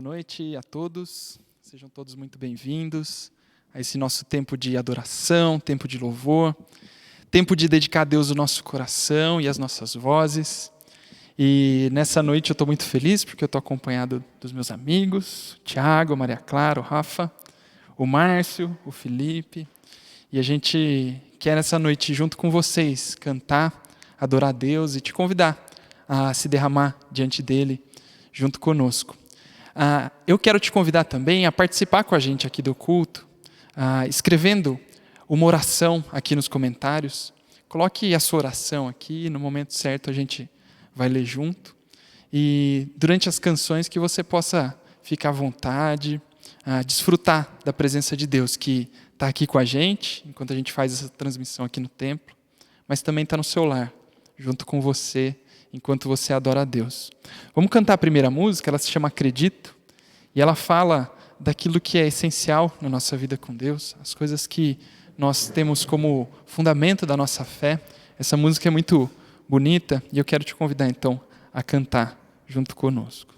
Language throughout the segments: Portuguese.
noite a todos, sejam todos muito bem-vindos a esse nosso tempo de adoração, tempo de louvor, tempo de dedicar a Deus o nosso coração e as nossas vozes. E nessa noite eu estou muito feliz porque eu estou acompanhado dos meus amigos, o Tiago, a Maria Clara, o Rafa, o Márcio, o Felipe. E a gente quer nessa noite, junto com vocês, cantar, adorar a Deus e te convidar a se derramar diante dele junto conosco. Eu quero te convidar também a participar com a gente aqui do culto, escrevendo uma oração aqui nos comentários. Coloque a sua oração aqui, no momento certo a gente vai ler junto. E durante as canções que você possa ficar à vontade, desfrutar da presença de Deus que está aqui com a gente, enquanto a gente faz essa transmissão aqui no templo, mas também está no seu lar, junto com você, enquanto você adora a Deus. Vamos cantar a primeira música, ela se chama Acredito, e ela fala daquilo que é essencial na nossa vida com Deus, as coisas que nós temos como fundamento da nossa fé. Essa música é muito bonita e eu quero te convidar então a cantar junto conosco.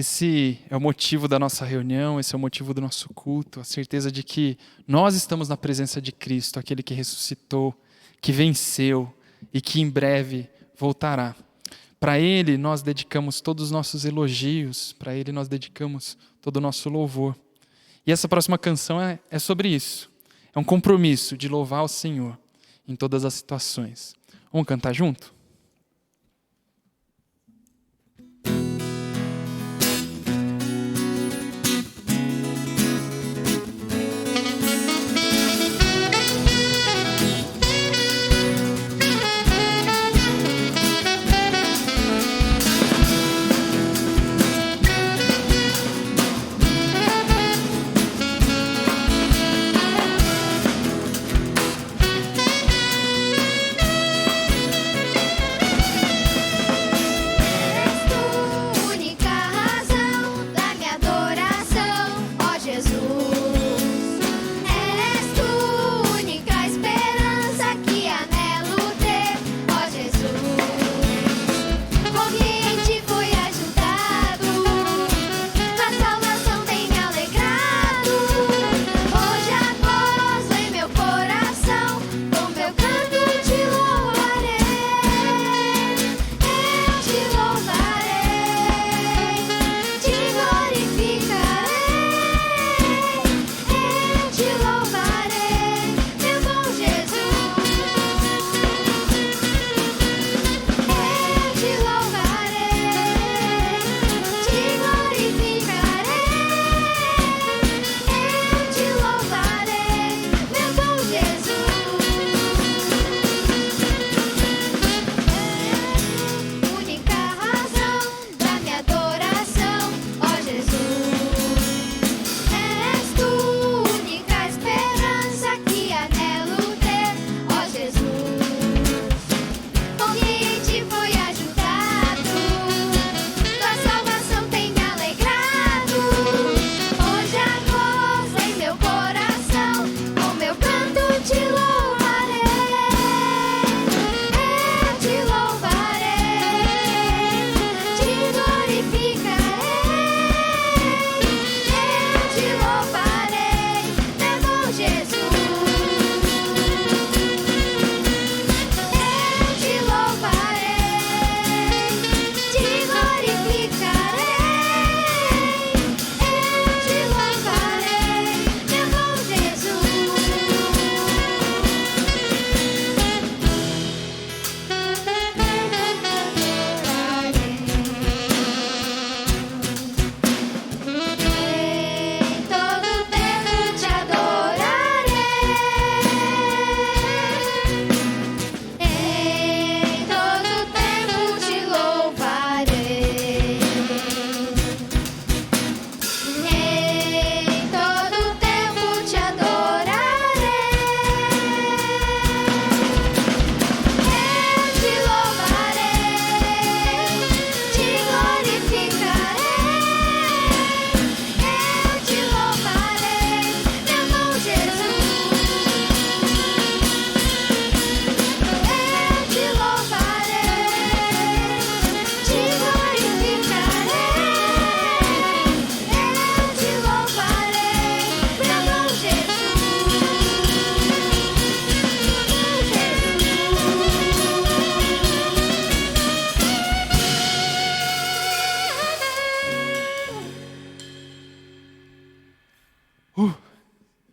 Esse é o motivo da nossa reunião, esse é o motivo do nosso culto, a certeza de que nós estamos na presença de Cristo, aquele que ressuscitou, que venceu e que em breve voltará. Para Ele nós dedicamos todos os nossos elogios, para Ele nós dedicamos todo o nosso louvor. E essa próxima canção é sobre isso. É um compromisso de louvar o Senhor em todas as situações. Vamos cantar junto?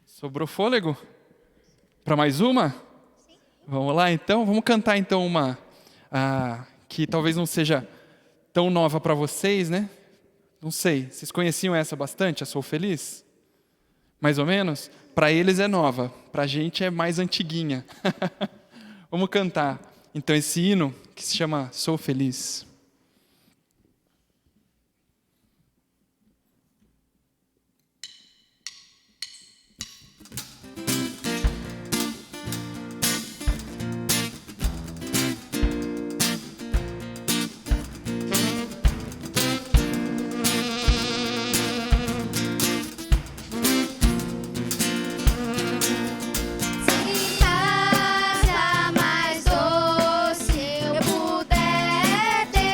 Sobrou fôlego? Para mais uma? Sim. Vamos lá então? Vamos cantar então uma que talvez não seja tão nova para vocês, né? Não sei, vocês conheciam essa bastante, a Sou Feliz? Mais ou menos? Para eles é nova, para a gente é mais antiguinha. Vamos cantar então esse hino que se chama Sou Feliz. Se passa mais doce, eu puder ter.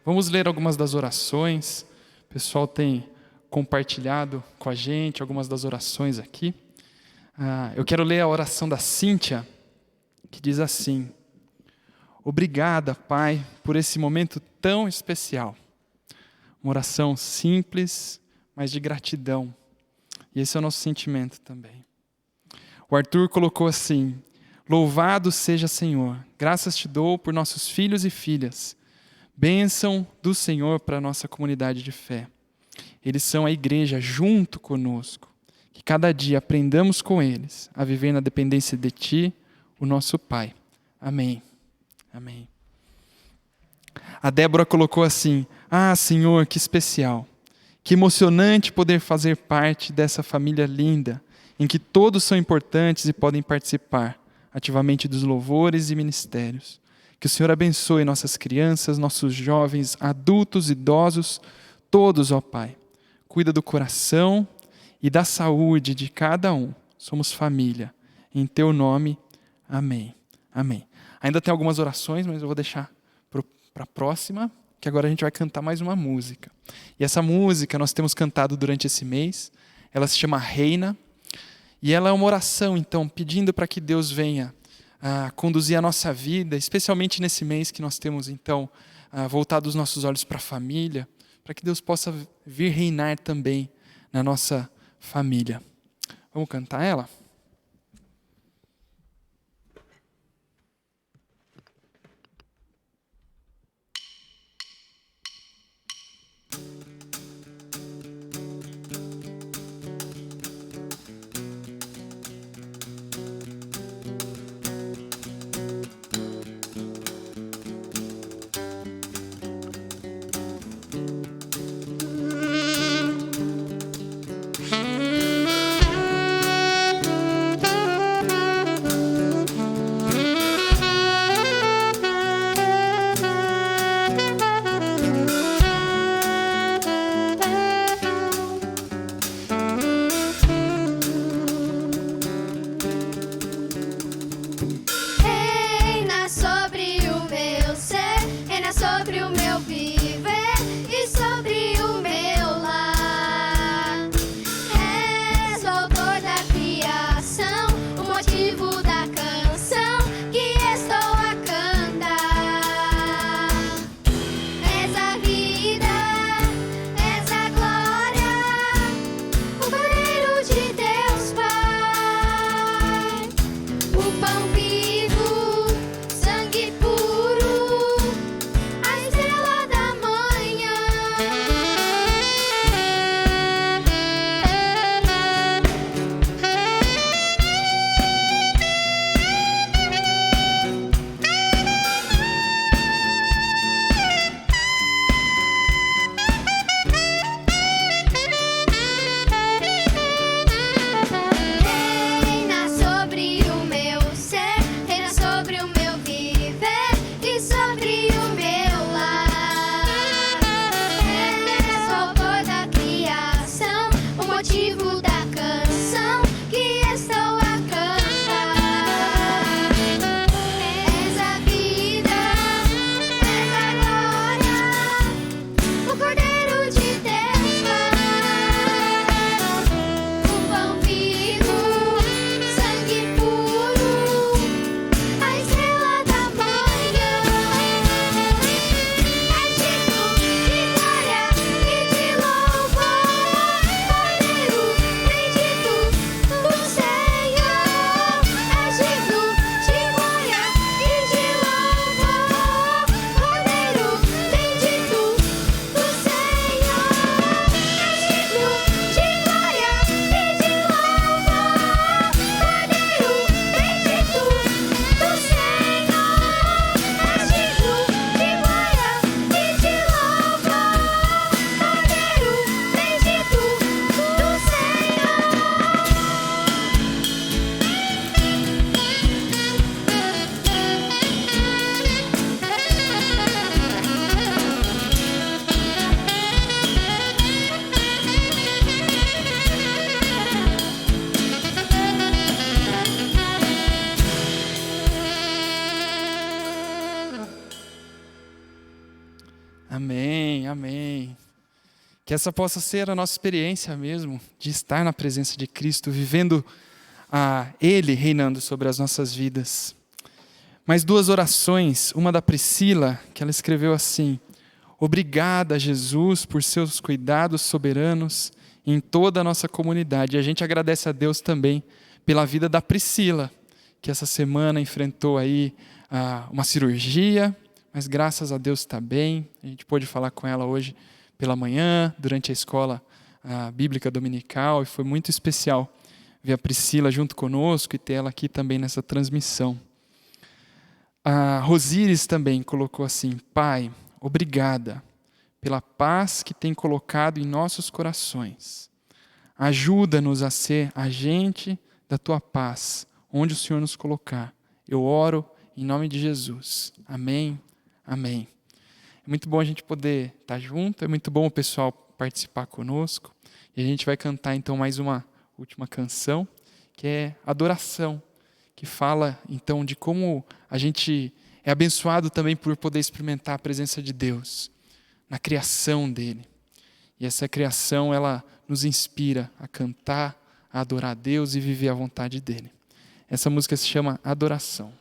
Vamos ler algumas das orações. O pessoal tem compartilhado com a gente algumas das orações aqui. Eu quero ler a oração da Cíntia, que diz assim: obrigada, Pai, por esse momento tão especial. Uma oração simples, mas de gratidão. E esse é o nosso sentimento também. O Arthur colocou assim: louvado seja Senhor, graças te dou por nossos filhos e filhas. Bênção do Senhor para a nossa comunidade de fé. Eles são a igreja junto conosco. Que cada dia aprendamos com eles a viver na dependência de Ti, o nosso Pai. Amém. Amém. A Débora colocou assim: Senhor, que especial. Que emocionante poder fazer parte dessa família linda, em que todos são importantes e podem participar ativamente dos louvores e ministérios. Que o Senhor abençoe nossas crianças, nossos jovens, adultos, idosos, todos, ó Pai. Cuida do coração e da saúde de cada um. Somos família. Em Teu nome, amém. Amém. Ainda tem algumas orações, mas eu vou deixar para a próxima, que agora a gente vai cantar mais uma música. E essa música nós temos cantado durante esse mês. Ela se chama Reina. E ela é uma oração, então, pedindo para que Deus venha conduzir a nossa vida, especialmente nesse mês que nós temos, então, voltado os nossos olhos para a família, para que Deus possa vir reinar também na nossa família. Vamos cantar ela? Pão vivo, sangue puro, a estrela da Amém, amém. Que essa possa ser a nossa experiência mesmo, de estar na presença de Cristo, vivendo Ele reinando sobre as nossas vidas. Mais 2 orações, uma da Priscila, que ela escreveu assim: obrigada, Jesus, por seus cuidados soberanos em toda a nossa comunidade. E a gente agradece a Deus também pela vida da Priscila, que essa semana enfrentou aí uma cirurgia, mas graças a Deus está bem. A gente pôde falar com ela hoje pela manhã, durante a escola bíblica dominical, e foi muito especial ver a Priscila junto conosco e ter ela aqui também nessa transmissão. A Rosíris também colocou assim: Pai, obrigada pela paz que tem colocado em nossos corações. Ajuda-nos a ser agente da Tua paz, onde o Senhor nos colocar. Eu oro em nome de Jesus. Amém, amém. É muito bom a gente poder estar junto, é muito bom o pessoal participar conosco. E a gente vai cantar então mais uma última canção, que é Adoração, que fala então de como a gente é abençoado também por poder experimentar a presença de Deus na criação dele. E essa criação, ela nos inspira a cantar, a adorar a Deus e viver a vontade dele. Essa música se chama Adoração.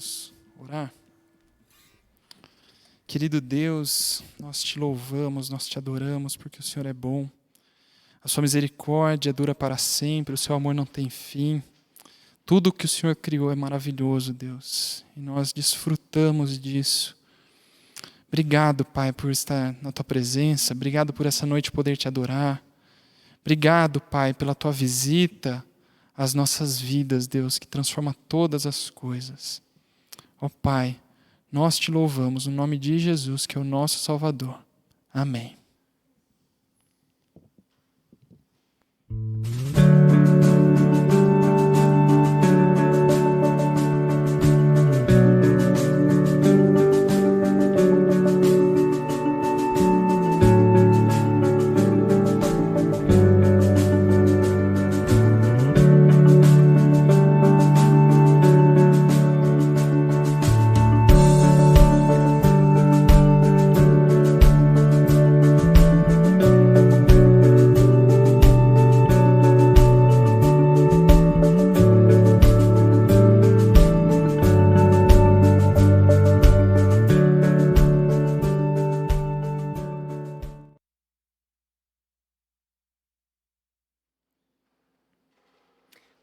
Vamos orar? Querido Deus, nós te louvamos, nós te adoramos porque o Senhor é bom. A sua misericórdia dura para sempre, o seu amor não tem fim. Tudo que o Senhor criou é maravilhoso, Deus, e nós desfrutamos disso. Obrigado, Pai, por estar na tua presença. Obrigado por essa noite poder te adorar. Obrigado, Pai, pela tua visita às nossas vidas, Deus, que transforma todas as coisas. Ó Pai, nós te louvamos no nome de Jesus, que é o nosso Salvador. Amém.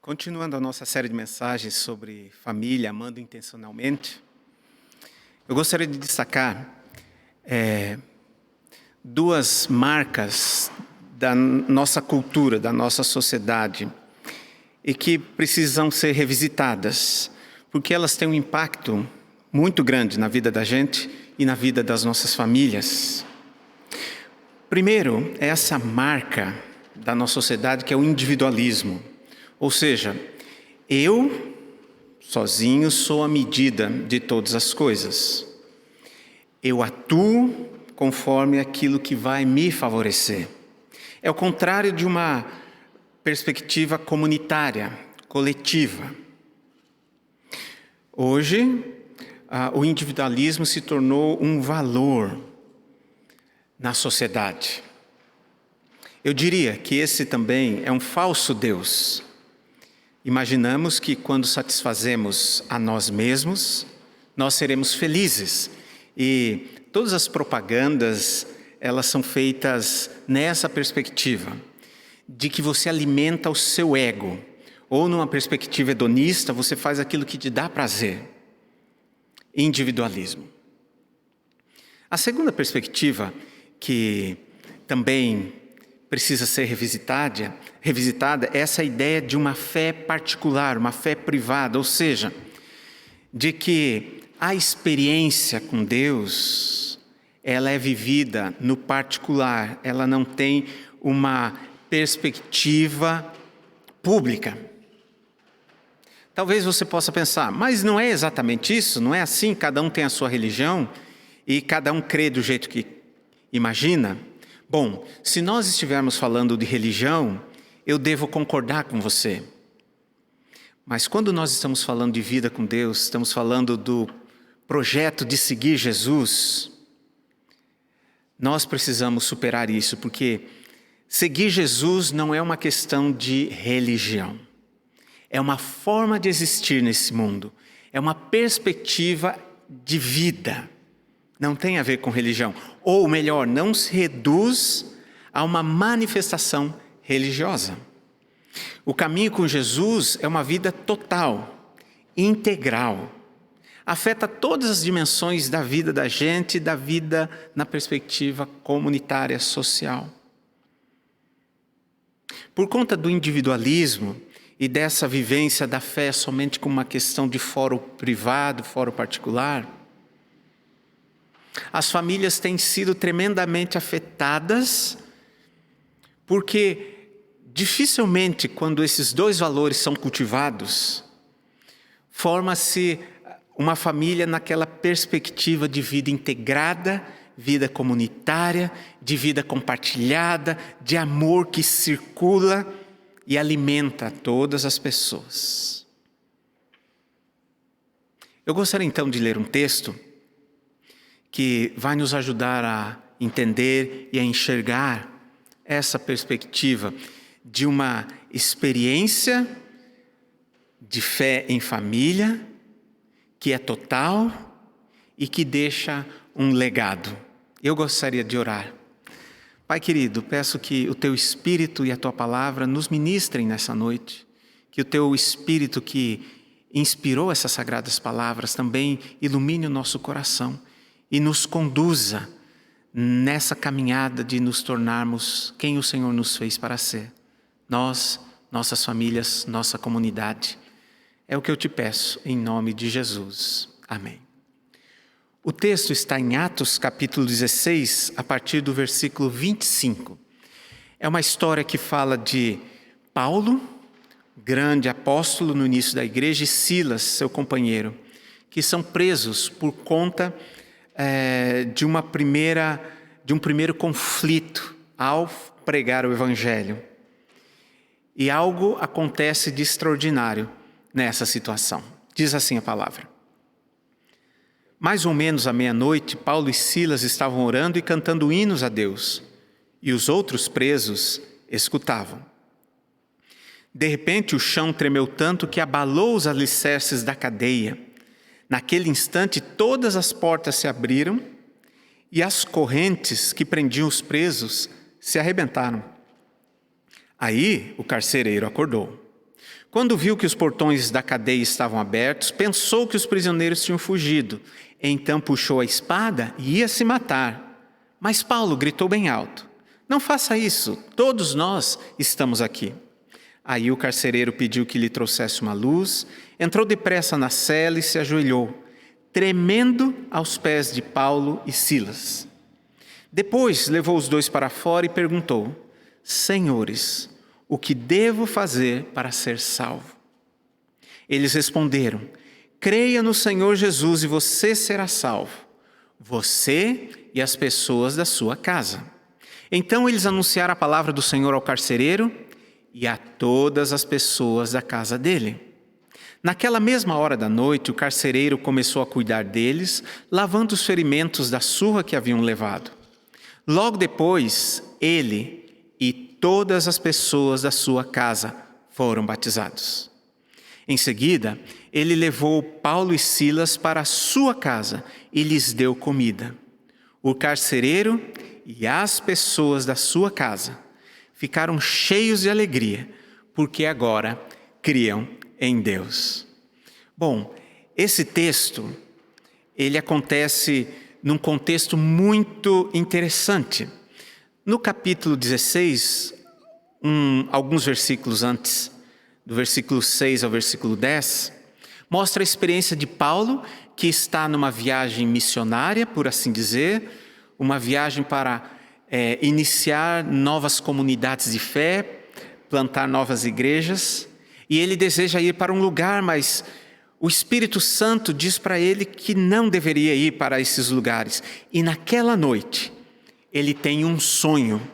Continuando a nossa série de mensagens sobre família, amando intencionalmente, eu gostaria de destacar duas marcas da nossa cultura, da nossa sociedade, e que precisam ser revisitadas, porque elas têm um impacto muito grande na vida da gente e na vida das nossas famílias. Primeiro, é essa marca da nossa sociedade que é o individualismo. Ou seja, eu, sozinho, sou a medida de todas as coisas. Eu atuo conforme aquilo que vai me favorecer. É o contrário de uma perspectiva comunitária, coletiva. Hoje, o individualismo se tornou um valor na sociedade. Eu diria que esse também é um falso Deus. Imaginamos que quando satisfazemos a nós mesmos, nós seremos felizes. E todas as propagandas, elas são feitas nessa perspectiva, de que você alimenta o seu ego. Ou numa perspectiva hedonista, você faz aquilo que te dá prazer. Individualismo. A segunda perspectiva, que também precisa ser revisitada, é essa ideia de uma fé particular, uma fé privada, ou seja, de que a experiência com Deus, ela é vivida no particular, ela não tem uma perspectiva pública. Talvez você possa pensar, mas não é exatamente isso, não é assim, cada um tem a sua religião e cada um crê do jeito que imagina. Bom, se nós estivermos falando de religião, eu devo concordar com você. Mas quando nós estamos falando de vida com Deus, estamos falando do projeto de seguir Jesus, nós precisamos superar isso, porque seguir Jesus não é uma questão de religião. É uma forma de existir nesse mundo. É uma perspectiva de vida. Não tem a ver com religião. Ou melhor, não se reduz a uma manifestação religiosa. O caminho com Jesus é uma vida total, integral. Afeta todas as dimensões da vida da gente, da vida na perspectiva comunitária, social. Por conta do individualismo e dessa vivência da fé somente como uma questão de foro privado, foro particular, as famílias têm sido tremendamente afetadas, porque dificilmente, quando esses dois valores são cultivados, forma-se uma família naquela perspectiva de vida integrada, vida comunitária, de vida compartilhada, de amor que circula e alimenta todas as pessoas. Eu gostaria então de ler um texto que vai nos ajudar a entender e a enxergar essa perspectiva de uma experiência de fé em família que é total e que deixa um legado. Eu gostaria de orar. Pai querido, peço que o Teu Espírito e a Tua Palavra nos ministrem nessa noite, que o Teu Espírito que inspirou essas sagradas palavras também ilumine o nosso coração e nos conduza nessa caminhada de nos tornarmos quem o Senhor nos fez para ser. Nós, nossas famílias, nossa comunidade. É o que eu te peço, em nome de Jesus. Amém. O texto está em Atos capítulo 16, a partir do versículo 25. É uma história que fala de Paulo, grande apóstolo no início da igreja, e Silas, seu companheiro, que são presos por conta de um primeiro conflito ao pregar o evangelho. E algo acontece de extraordinário nessa situação. Diz assim a palavra. Mais ou menos à meia-noite, Paulo e Silas estavam orando e cantando hinos a Deus, e os outros presos escutavam. De repente, o chão tremeu tanto que abalou os alicerces da cadeia. Naquele instante, todas as portas se abriram e as correntes que prendiam os presos se arrebentaram. Aí, o carcereiro acordou. Quando viu que os portões da cadeia estavam abertos, pensou que os prisioneiros tinham fugido. Então puxou a espada e ia se matar. Mas Paulo gritou bem alto: "Não faça isso, todos nós estamos aqui." Aí o carcereiro pediu que lhe trouxesse uma luz, entrou depressa na cela e se ajoelhou, tremendo aos pés de Paulo e Silas. Depois levou os dois para fora e perguntou: "Senhores, o que devo fazer para ser salvo?" Eles responderam: "Creia no Senhor Jesus e você será salvo, você e as pessoas da sua casa." Então eles anunciaram a palavra do Senhor ao carcereiro e a todas as pessoas da casa dele. Naquela mesma hora da noite, o carcereiro começou a cuidar deles, lavando os ferimentos da surra que haviam levado. Logo depois, ele e todas as pessoas da sua casa foram batizados. Em seguida, ele levou Paulo e Silas para a sua casa e lhes deu comida. O carcereiro e as pessoas da sua casa ficaram cheios de alegria, porque agora criam em Deus. Bom, esse texto, ele acontece num contexto muito interessante. No capítulo 16, alguns versículos antes, do versículo 6 ao versículo 10, mostra a experiência de Paulo, que está numa viagem missionária, por assim dizer, uma viagem para iniciar novas comunidades de fé, plantar novas igrejas, e ele deseja ir para um lugar, mas o Espírito Santo diz para ele que não deveria ir para esses lugares. E naquela noite, ele tem um sonho,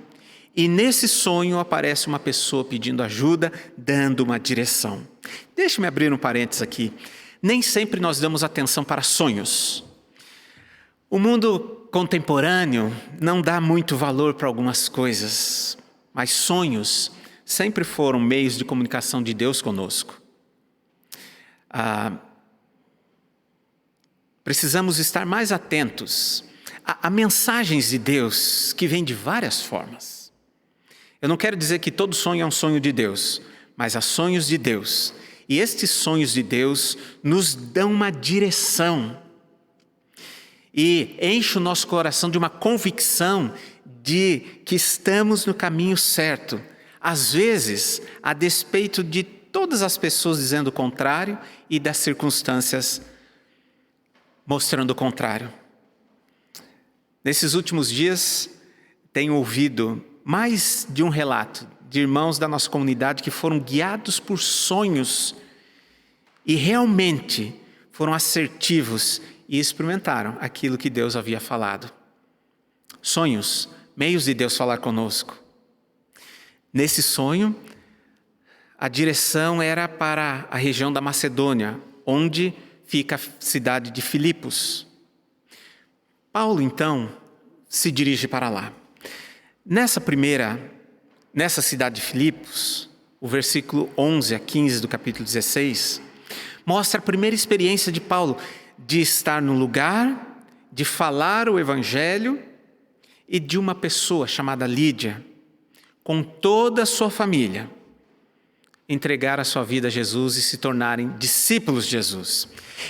e nesse sonho aparece uma pessoa pedindo ajuda, dando uma direção. Deixe-me abrir um parênteses aqui. Nem sempre nós damos atenção para sonhos. O mundo contemporâneo não dá muito valor para algumas coisas, mas sonhos sempre foram meios de comunicação de Deus conosco. Precisamos estar mais atentos a mensagens de Deus que vêm de várias formas. Eu não quero dizer que todo sonho é um sonho de Deus, mas há sonhos de Deus. E estes sonhos de Deus nos dão uma direção e enche o nosso coração de uma convicção de que estamos no caminho certo. Às vezes, a despeito de todas as pessoas dizendo o contrário e das circunstâncias mostrando o contrário. Nesses últimos dias, tenho ouvido mais de um relato de irmãos da nossa comunidade que foram guiados por sonhos e realmente foram assertivos e experimentaram aquilo que Deus havia falado. Sonhos, meios de Deus falar conosco. Nesse sonho, a direção era para a região da Macedônia, onde fica a cidade de Filipos. Paulo, então, se dirige para lá. Nessa cidade de Filipos, o versículo 11 a 15 do capítulo 16, Mostra a primeira experiência de Paulo de estar no lugar, de falar o evangelho e de uma pessoa chamada Lídia, com toda a sua família, entregar a sua vida a Jesus e se tornarem discípulos de Jesus.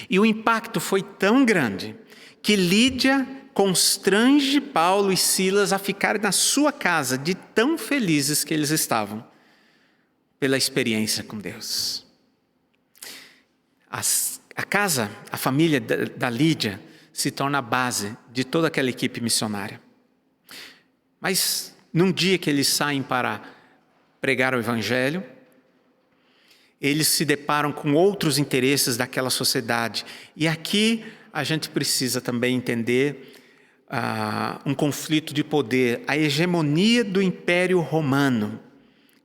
E o impacto foi tão grande que Lídia constrange Paulo e Silas a ficarem na sua casa, de tão felizes que eles estavam pela experiência com Deus. A família da Lídia se torna a base de toda aquela equipe missionária. Mas num dia que eles saem para pregar o evangelho, eles se deparam com outros interesses daquela sociedade. E aqui a gente precisa também entender um conflito de poder, a hegemonia do Império Romano,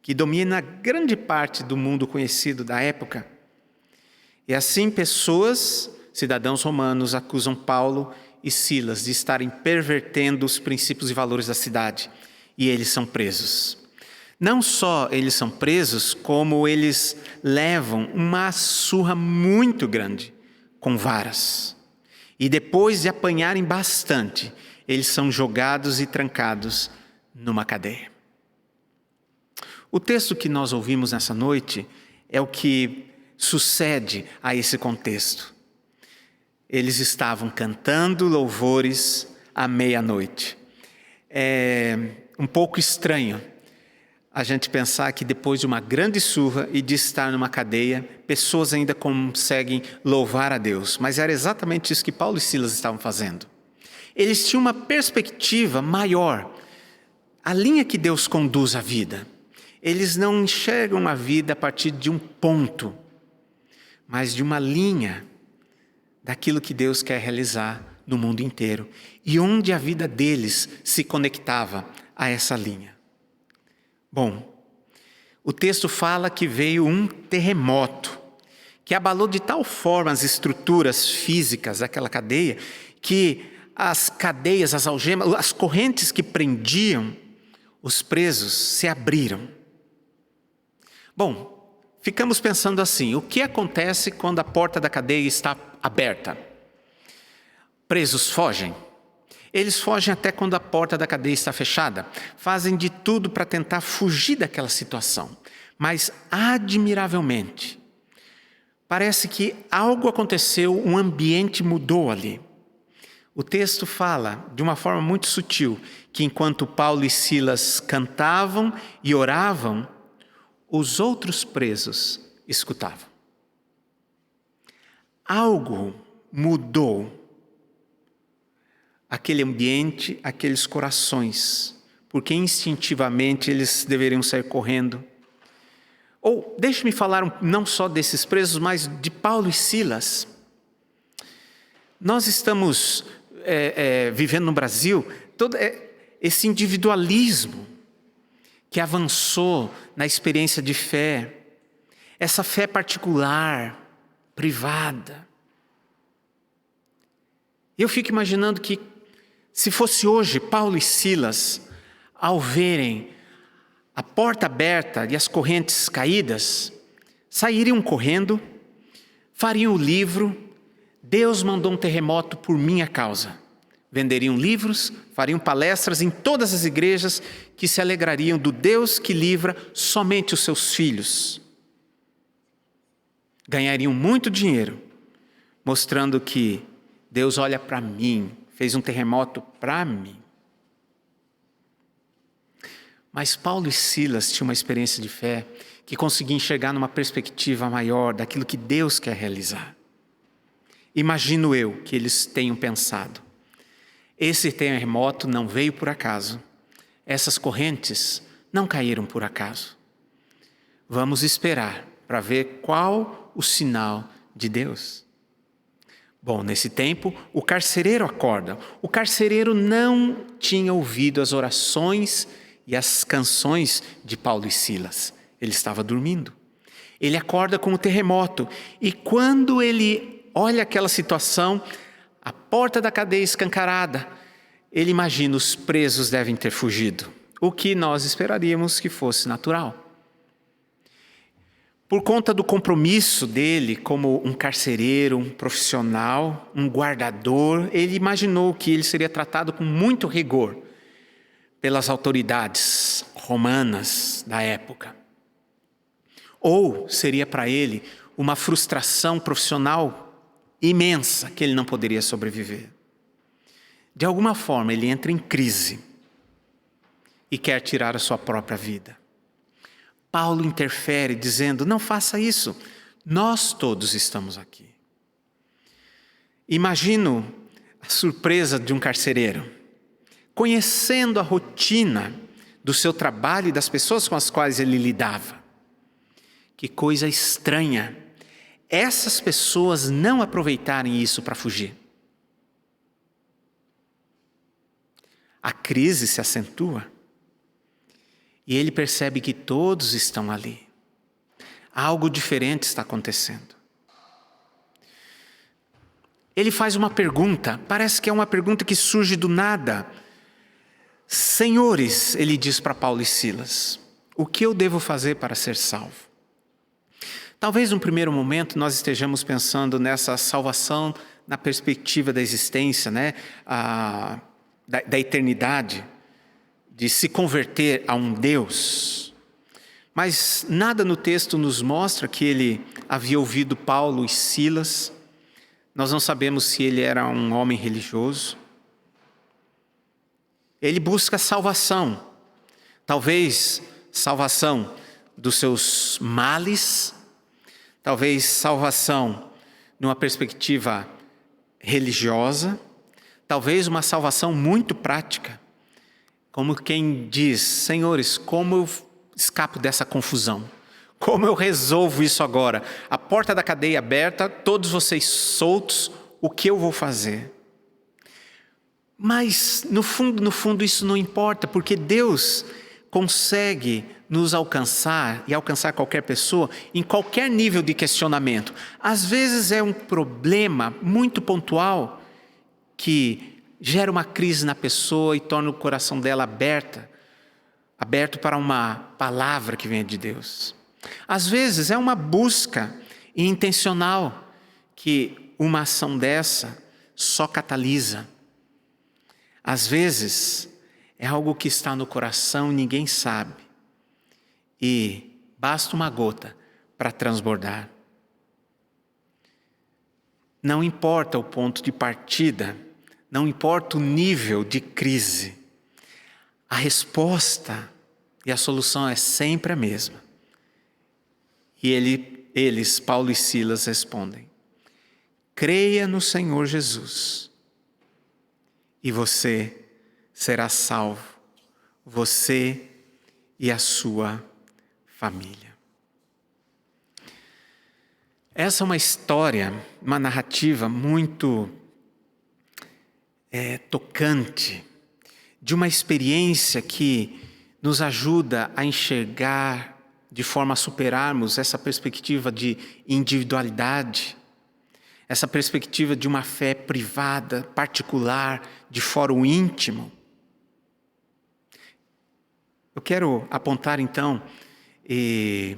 que domina grande parte do mundo conhecido da época. E assim pessoas, cidadãos romanos, acusam Paulo e Silas de estarem pervertendo os princípios e valores da cidade. E eles são presos. Não só eles são presos, como eles levam uma surra muito grande, com varas. E depois de apanharem bastante, eles são jogados e trancados numa cadeia. O texto que nós ouvimos nessa noite é o que sucede a esse contexto. Eles estavam cantando louvores à meia-noite. É um pouco estranho a gente pensar que depois de uma grande surra e de estar numa cadeia, pessoas ainda conseguem louvar a Deus. Mas era exatamente isso que Paulo e Silas estavam fazendo. Eles tinham uma perspectiva maior, a linha que Deus conduz a vida. Eles não enxergam a vida a partir de um ponto, mas de uma linha daquilo que Deus quer realizar no mundo inteiro. E onde a vida deles se conectava a essa linha. Bom, o texto fala que veio um terremoto, que abalou de tal forma as estruturas físicas daquela cadeia, que as cadeias, as algemas, as correntes que prendiam os presos se abriram. Bom, ficamos pensando assim, o que acontece quando a porta da cadeia está aberta? Presos fogem. Eles fogem até quando a porta da cadeia está fechada. Fazem de tudo para tentar fugir daquela situação. Mas, admiravelmente, parece que algo aconteceu, um ambiente mudou ali. O texto fala, de uma forma muito sutil, que enquanto Paulo e Silas cantavam e oravam, os outros presos escutavam. Algo mudou aquele ambiente, aqueles corações, porque instintivamente eles deveriam sair correndo. Ou, deixe-me falar não só desses presos, mas de Paulo e Silas. Nós estamos vivendo no Brasil todo esse individualismo que avançou na experiência de fé, essa fé particular, privada. Eu fico imaginando que, se fosse hoje, Paulo e Silas, ao verem a porta aberta e as correntes caídas, sairiam correndo, fariam o livro, Deus mandou um terremoto por minha causa. Venderiam livros, fariam palestras em todas as igrejas que se alegrariam do Deus que livra somente os seus filhos. Ganhariam muito dinheiro, mostrando que Deus olha para mim, fez um terremoto para mim. Mas Paulo e Silas tinham uma experiência de fé que conseguiam enxergar numa perspectiva maior daquilo que Deus quer realizar. Imagino eu que eles tenham pensado, esse terremoto não veio por acaso, essas correntes não caíram por acaso. Vamos esperar para ver qual o sinal de Deus. Bom, nesse tempo, o carcereiro acorda. O carcereiro não tinha ouvido as orações e as canções de Paulo e Silas. Ele estava dormindo. Ele acorda com o terremoto. E quando ele olha aquela situação, a porta da cadeia escancarada, ele imagina os presos devem ter fugido. O que nós esperaríamos que fosse natural. Por conta do compromisso dele como um carcereiro, um profissional, um guardador, ele imaginou que ele seria tratado com muito rigor pelas autoridades romanas da época. Ou seria para ele uma frustração profissional imensa que ele não poderia sobreviver. De alguma forma ele entra em crise e quer tirar a sua própria vida. Paulo interfere dizendo: não faça isso, nós todos estamos aqui. Imagino a surpresa de um carcereiro, conhecendo a rotina do seu trabalho e das pessoas com as quais ele lidava. Que coisa estranha, essas pessoas não aproveitarem isso para fugir. A crise se acentua. E ele percebe que todos estão ali. Algo diferente está acontecendo. Ele faz uma pergunta, parece que é uma pergunta que surge do nada. Senhores, ele diz para Paulo e Silas, o que eu devo fazer para ser salvo? Talvez num primeiro momento nós estejamos pensando nessa salvação na perspectiva da existência, né? Da eternidade, de se converter a um Deus. Mas nada no texto nos mostra que ele havia ouvido Paulo e Silas. Nós não sabemos se ele era um homem religioso. Ele busca salvação. Talvez salvação dos seus males. Talvez salvação numa perspectiva religiosa. Talvez uma salvação muito prática. Como quem diz: senhores, como eu escapo dessa confusão? Como eu resolvo isso agora? A porta da cadeia aberta, todos vocês soltos, o que eu vou fazer? Mas, no fundo, isso não importa, porque Deus consegue nos alcançar e alcançar qualquer pessoa em qualquer nível de questionamento. Às vezes é um problema muito pontual que gera uma crise na pessoa e torna o coração dela aberto para uma palavra que vem de Deus. Às vezes é uma busca intencional que uma ação dessa só catalisa. Às vezes é algo que está no coração e ninguém sabe. E basta uma gota para transbordar. Não importa o ponto de partida, não importa o nível de crise, a resposta e a solução é sempre a mesma. E eles, Paulo e Silas, respondem: creia no Senhor Jesus e você será salvo, você e a sua família. Essa é uma história, uma narrativa muito tocante, de uma experiência que nos ajuda a enxergar de forma a superarmos essa perspectiva de individualidade, essa perspectiva de uma fé privada, particular, de fórum íntimo. Eu quero apontar então e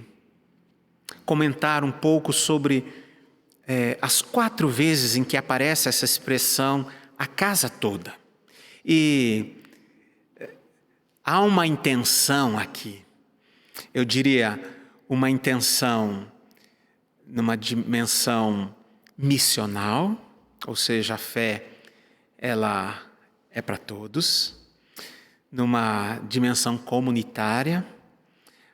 comentar um pouco sobre as 4 vezes em que aparece essa expressão a casa toda. E há uma intenção aqui, eu diria uma intenção numa dimensão missional, ou seja, a fé ela é para todos. Numa dimensão comunitária,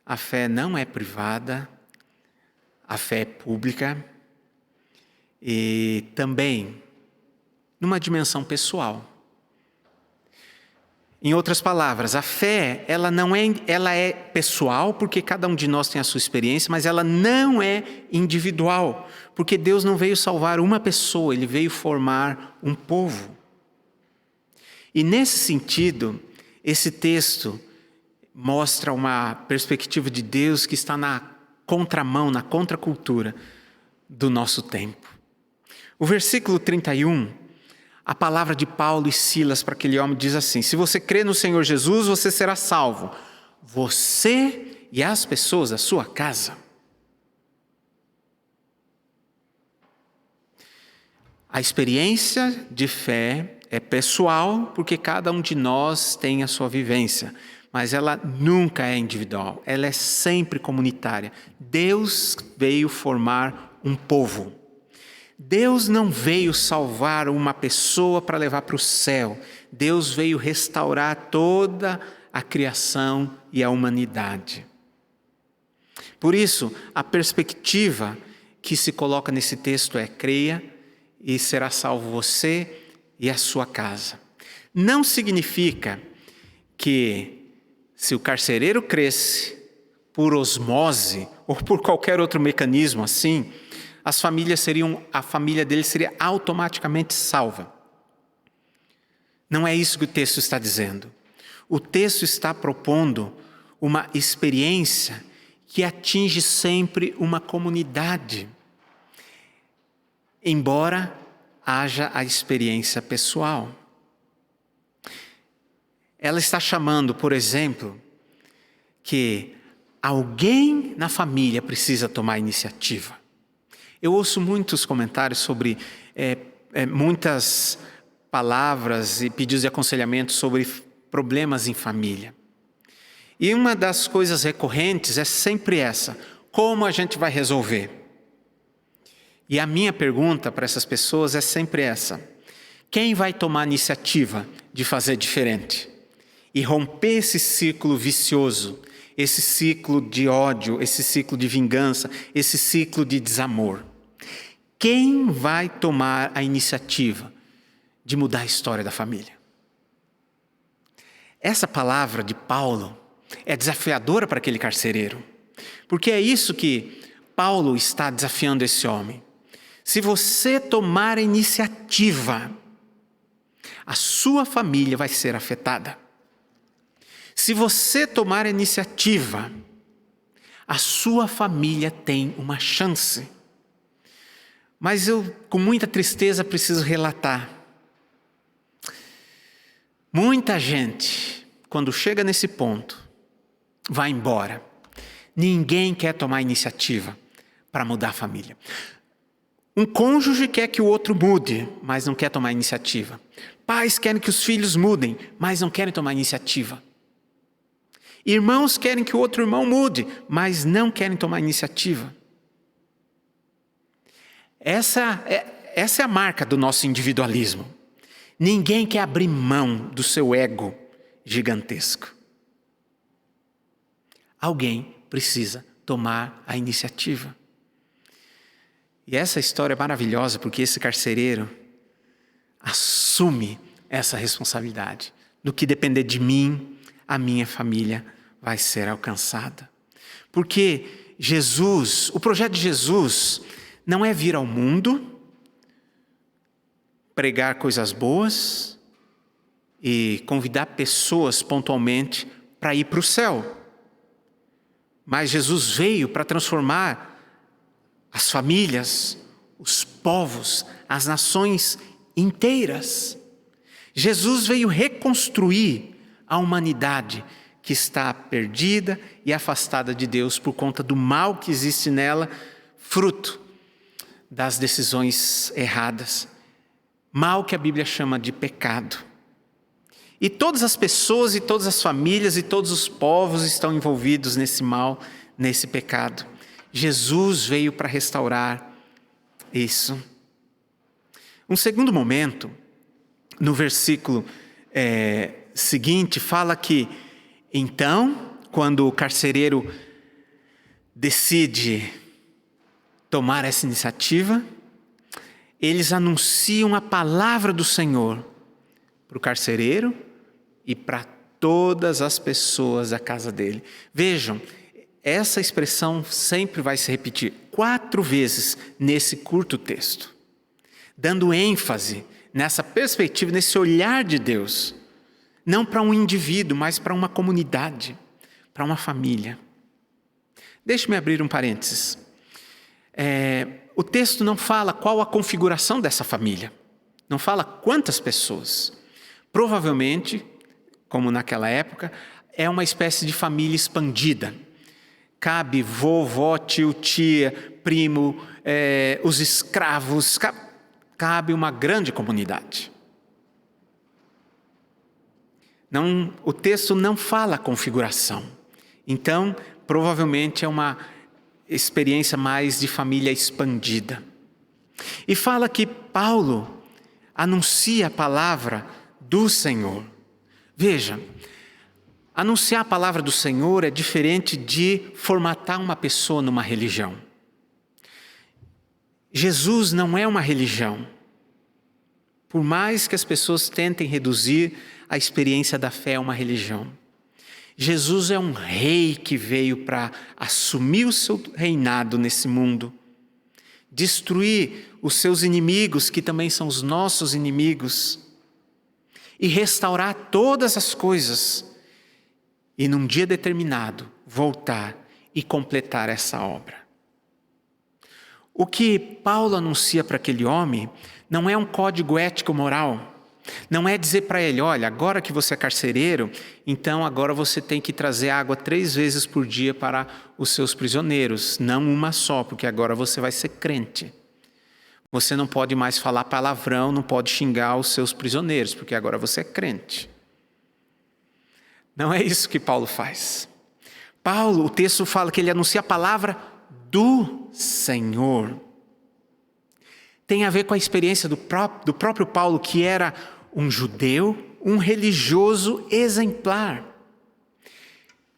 a fé não é privada, a fé é pública. E também numa dimensão pessoal. Em outras palavras, a fé, ela é pessoal, porque cada um de nós tem a sua experiência, mas ela não é individual, porque Deus não veio salvar uma pessoa, Ele veio formar um povo. E nesse sentido, esse texto mostra uma perspectiva de Deus que está na contramão, na contracultura do nosso tempo. O versículo 31, a palavra de Paulo e Silas para aquele homem diz assim: se você crê no Senhor Jesus, você será salvo, você e as pessoas da sua casa. A experiência de fé é pessoal, porque cada um de nós tem a sua vivência, mas ela nunca é individual, ela é sempre comunitária. Deus veio formar um povo. Deus não veio salvar uma pessoa para levar para o céu. Deus veio restaurar toda a criação e a humanidade. Por isso, a perspectiva que se coloca nesse texto é: creia e será salvo você e a sua casa. Não significa que, se o carcereiro cresce por osmose ou por qualquer outro mecanismo assim, a família dele seria automaticamente salva. Não é isso que o texto está dizendo. O texto está propondo uma experiência que atinge sempre uma comunidade, embora haja a experiência pessoal. Ela está chamando, por exemplo, que alguém na família precisa tomar a iniciativa. Eu ouço muitos comentários sobre muitas palavras e pedidos de aconselhamento sobre problemas em família. E uma das coisas recorrentes é sempre essa: como a gente vai resolver? E a minha pergunta para essas pessoas é sempre essa: quem vai tomar a iniciativa de fazer diferente? E romper esse ciclo vicioso, esse ciclo de ódio, esse ciclo de vingança, esse ciclo de desamor. Quem vai tomar a iniciativa de mudar a história da família? Essa palavra de Paulo é desafiadora para aquele carcereiro, porque é isso que Paulo está desafiando esse homem. Se você tomar a iniciativa, a sua família vai ser afetada. Se você tomar a iniciativa, a sua família tem uma chance. Mas eu, com muita tristeza, preciso relatar. Muita gente, quando chega nesse ponto, vai embora. Ninguém quer tomar iniciativa para mudar a família. Um cônjuge quer que o outro mude, mas não quer tomar iniciativa. Pais querem que os filhos mudem, mas não querem tomar iniciativa. Irmãos querem que o outro irmão mude, mas não querem tomar iniciativa. Essa é a marca do nosso individualismo. Ninguém quer abrir mão do seu ego gigantesco. Alguém precisa tomar a iniciativa. E essa história é maravilhosa porque esse carcereiro assume essa responsabilidade. Do que depender de mim, a minha família vai ser alcançada. Porque Jesus, o projeto de Jesus não é vir ao mundo, pregar coisas boas e convidar pessoas pontualmente para ir para o céu. Mas Jesus veio para transformar as famílias, os povos, as nações inteiras. Jesus veio reconstruir a humanidade que está perdida e afastada de Deus por conta do mal que existe nela, fruto das decisões erradas. Mal que a Bíblia chama de pecado. E todas as pessoas e todas as famílias e todos os povos estão envolvidos nesse mal, nesse pecado. Jesus veio para restaurar isso. Um segundo momento, no versículo seguinte, fala que então, quando o carcereiro decide tomar essa iniciativa, eles anunciam a palavra do Senhor para o carcereiro e para todas as pessoas da casa dele. Vejam, essa expressão sempre vai se repetir 4 vezes nesse curto texto, dando ênfase nessa perspectiva, nesse olhar de Deus, não para um indivíduo, mas para uma comunidade, para uma família. Deixe-me abrir um parênteses. O texto não fala qual a configuração dessa família, não fala quantas pessoas. Provavelmente, como naquela época, é uma espécie de família expandida. Cabe vovó, tio, tia, primo, os escravos, cabe uma grande comunidade. O texto não fala configuração. Então, provavelmente é uma experiência mais de família expandida. E fala que Paulo anuncia a palavra do Senhor. Veja, anunciar a palavra do Senhor é diferente de formatar uma pessoa numa religião. Jesus não é uma religião. Por mais que as pessoas tentem reduzir a experiência da fé a uma religião. Jesus é um rei que veio para assumir o seu reinado nesse mundo, destruir os seus inimigos, que também são os nossos inimigos, e restaurar todas as coisas, e num dia determinado voltar e completar essa obra. O que Paulo anuncia para aquele homem não é um código ético-moral, não é dizer para ele, olha, agora que você é carcereiro, então agora você tem que trazer água 3 vezes por dia para os seus prisioneiros, não uma só, porque agora você vai ser crente. Você não pode mais falar palavrão, não pode xingar os seus prisioneiros, porque agora você é crente. Não é isso que Paulo faz. Paulo, o texto fala que ele anuncia a palavra do Senhor. Tem a ver com a experiência do próprio Paulo, que era um judeu, um religioso exemplar.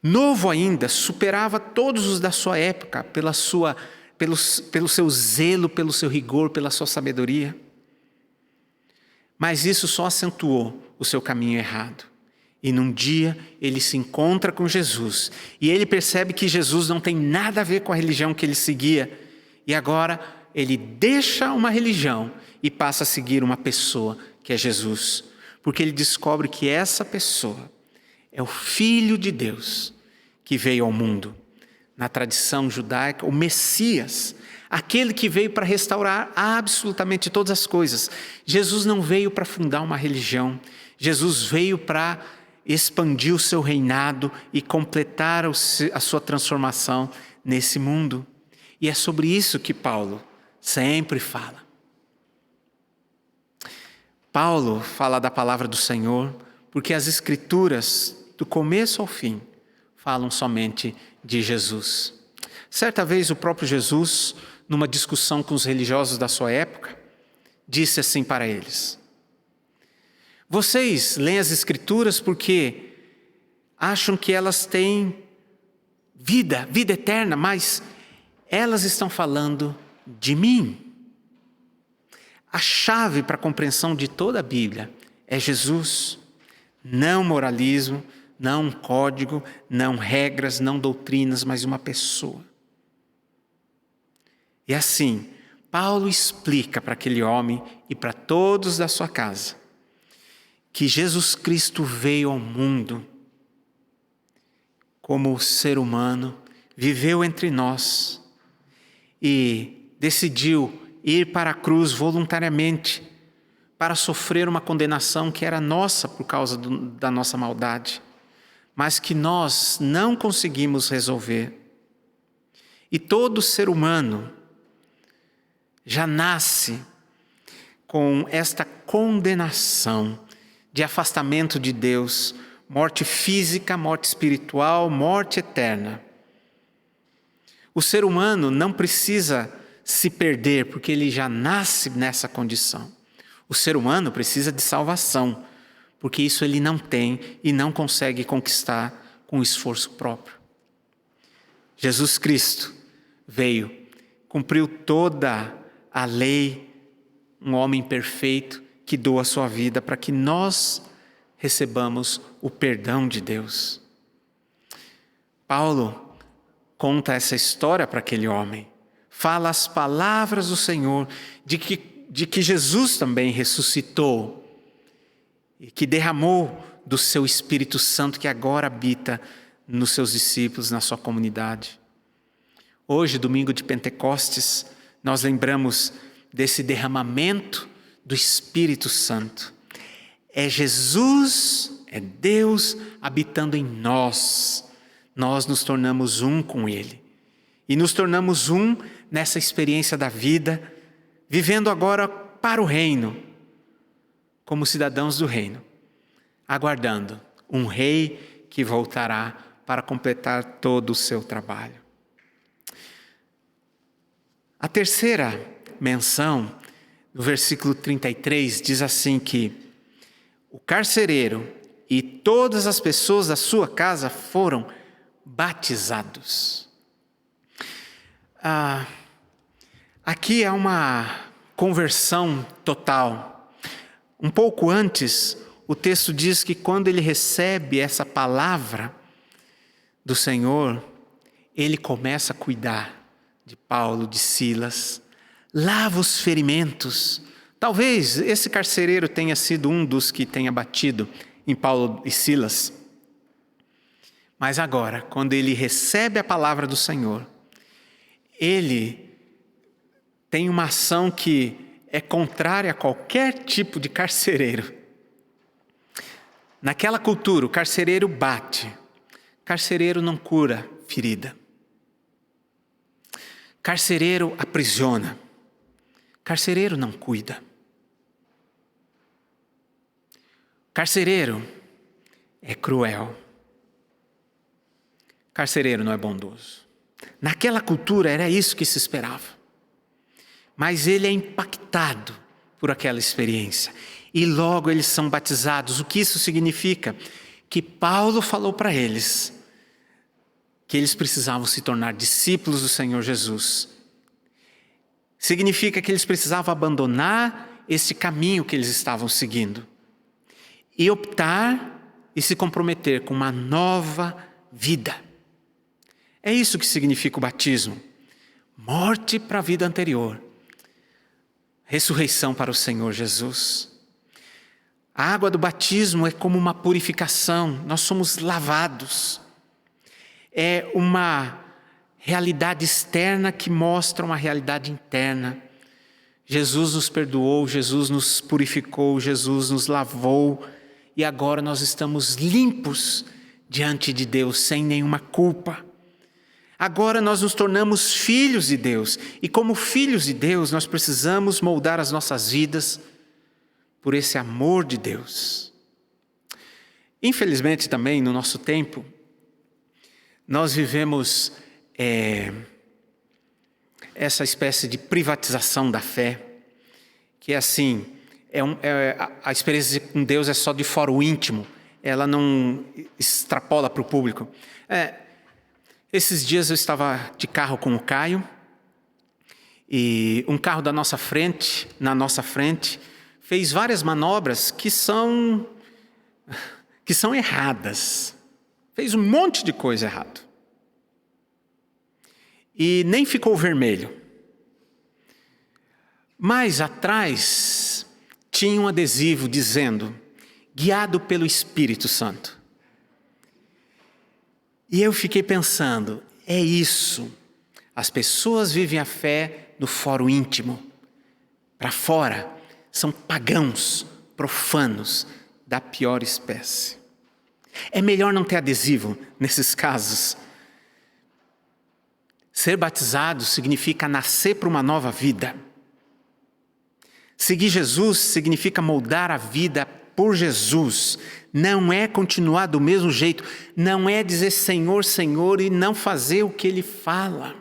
Novo ainda, superava todos os da sua época pelo seu zelo, pelo seu rigor, pela sua sabedoria. Mas isso só acentuou o seu caminho errado. E num dia ele se encontra com Jesus e ele percebe que Jesus não tem nada a ver com a religião que ele seguia. E agora ele deixa uma religião e passa a seguir uma pessoa, que é Jesus. Porque ele descobre que essa pessoa é o Filho de Deus que veio ao mundo. Na tradição judaica, o Messias, aquele que veio para restaurar absolutamente todas as coisas. Jesus não veio para fundar uma religião. Jesus veio para expandir o seu reinado e completar a sua transformação nesse mundo. E é sobre isso que Paulo sempre fala. Paulo fala da palavra do Senhor porque as Escrituras, do começo ao fim, falam somente de Jesus. Certa vez o próprio Jesus, numa discussão com os religiosos da sua época, disse assim para eles: vocês leem as Escrituras porque acham que elas têm vida eterna, mas elas estão falando de mim. A chave para a compreensão de toda a Bíblia é Jesus. Não moralismo, não um código, não regras, não doutrinas, mas uma pessoa. E assim, Paulo explica para aquele homem e para todos da sua casa que Jesus Cristo veio ao mundo como ser humano, viveu entre nós e decidiu ir para a cruz voluntariamente para sofrer uma condenação que era nossa por causa da nossa maldade, mas que nós não conseguimos resolver. E todo ser humano já nasce com esta condenação de afastamento de Deus, morte física, morte espiritual, morte eterna. O ser humano não precisa se perder, porque ele já nasce nessa condição. O ser humano precisa de salvação, porque isso ele não tem e não consegue conquistar com esforço próprio. Jesus Cristo veio, cumpriu toda a lei, um homem perfeito que doa a sua vida para que nós recebamos o perdão de Deus. Paulo conta essa história para aquele homem, fala as palavras do Senhor, de que Jesus também ressuscitou e que derramou do seu Espírito Santo que agora habita nos seus discípulos, na sua comunidade. Hoje, domingo de Pentecostes, nós lembramos desse derramamento do Espírito Santo. É Jesus, é Deus habitando em nós. Nós nos tornamos um com Ele. E nos tornamos um nessa experiência da vida, vivendo agora para o reino, como cidadãos do reino, aguardando um rei que voltará para completar todo o seu trabalho. A terceira menção, no versículo 33, diz assim que o carcereiro e todas as pessoas da sua casa foram batizados. Aqui é uma conversão total. Um pouco antes, o texto diz que quando ele recebe essa palavra do Senhor, ele começa a cuidar de Paulo, de Silas, lava os ferimentos. Talvez esse carcereiro tenha sido um dos que tenha batido em Paulo e Silas. Mas agora, quando ele recebe a palavra do Senhor, ele tem uma ação que é contrária a qualquer tipo de carcereiro. Naquela cultura, o carcereiro bate. Carcereiro não cura ferida. Carcereiro aprisiona. Carcereiro não cuida. Carcereiro é cruel. Carcereiro não é bondoso. Naquela cultura era isso que se esperava. Mas ele é impactado por aquela experiência. E logo eles são batizados. O que isso significa? Que Paulo falou para eles que eles precisavam se tornar discípulos do Senhor Jesus. Significa que eles precisavam abandonar esse caminho que eles estavam seguindo e optar e se comprometer com uma nova vida. É isso que significa o batismo. Morte para a vida anterior. Ressurreição para o Senhor Jesus. A água do batismo é como uma purificação. Nós somos lavados. É uma realidade externa que mostra uma realidade interna. Jesus nos perdoou, Jesus nos purificou, Jesus nos lavou. E agora nós estamos limpos diante de Deus, sem nenhuma culpa. Agora nós nos tornamos filhos de Deus. E como filhos de Deus, nós precisamos moldar as nossas vidas por esse amor de Deus. Infelizmente também, no nosso tempo, nós vivemos essa espécie de privatização da fé, que é assim, a experiência com Deus é só de foro íntimo, ela não extrapola para o público. Esses dias eu estava de carro com o Caio, e um carro na nossa frente, fez várias manobras que são erradas. Fez um monte de coisa errada. E nem ficou vermelho. Mas atrás tinha um adesivo dizendo, guiado pelo Espírito Santo. E eu fiquei pensando, é isso. As pessoas vivem a fé no foro íntimo. Para fora, são pagãos, profanos, da pior espécie. É melhor não ter adesivo nesses casos. Ser batizado significa nascer para uma nova vida. Seguir Jesus significa moldar a vida por Jesus. Não é continuar do mesmo jeito. Não é dizer Senhor, Senhor e não fazer o que Ele fala.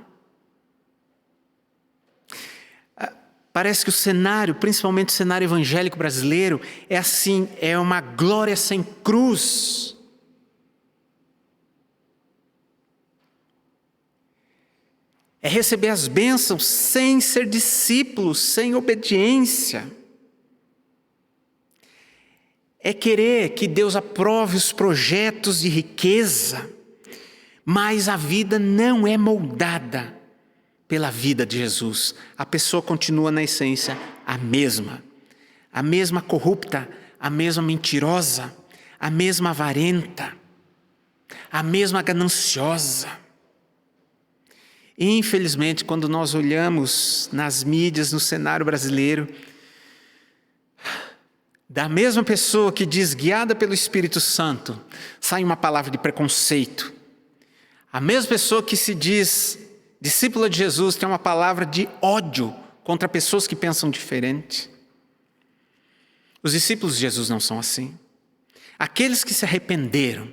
Parece que o cenário, principalmente o cenário evangélico brasileiro, é assim, é uma glória sem cruz. É receber as bênçãos sem ser discípulo, sem obediência. É querer que Deus aprove os projetos de riqueza, mas a vida não é moldada pela vida de Jesus. A pessoa continua na essência a mesma corrupta, a mesma mentirosa, a mesma avarenta, a mesma gananciosa. Infelizmente, quando nós olhamos nas mídias, no cenário brasileiro, da mesma pessoa que diz guiada pelo Espírito Santo, sai uma palavra de preconceito. A mesma pessoa que se diz discípula de Jesus tem uma palavra de ódio contra pessoas que pensam diferente. Os discípulos de Jesus não são assim. Aqueles que se arrependeram,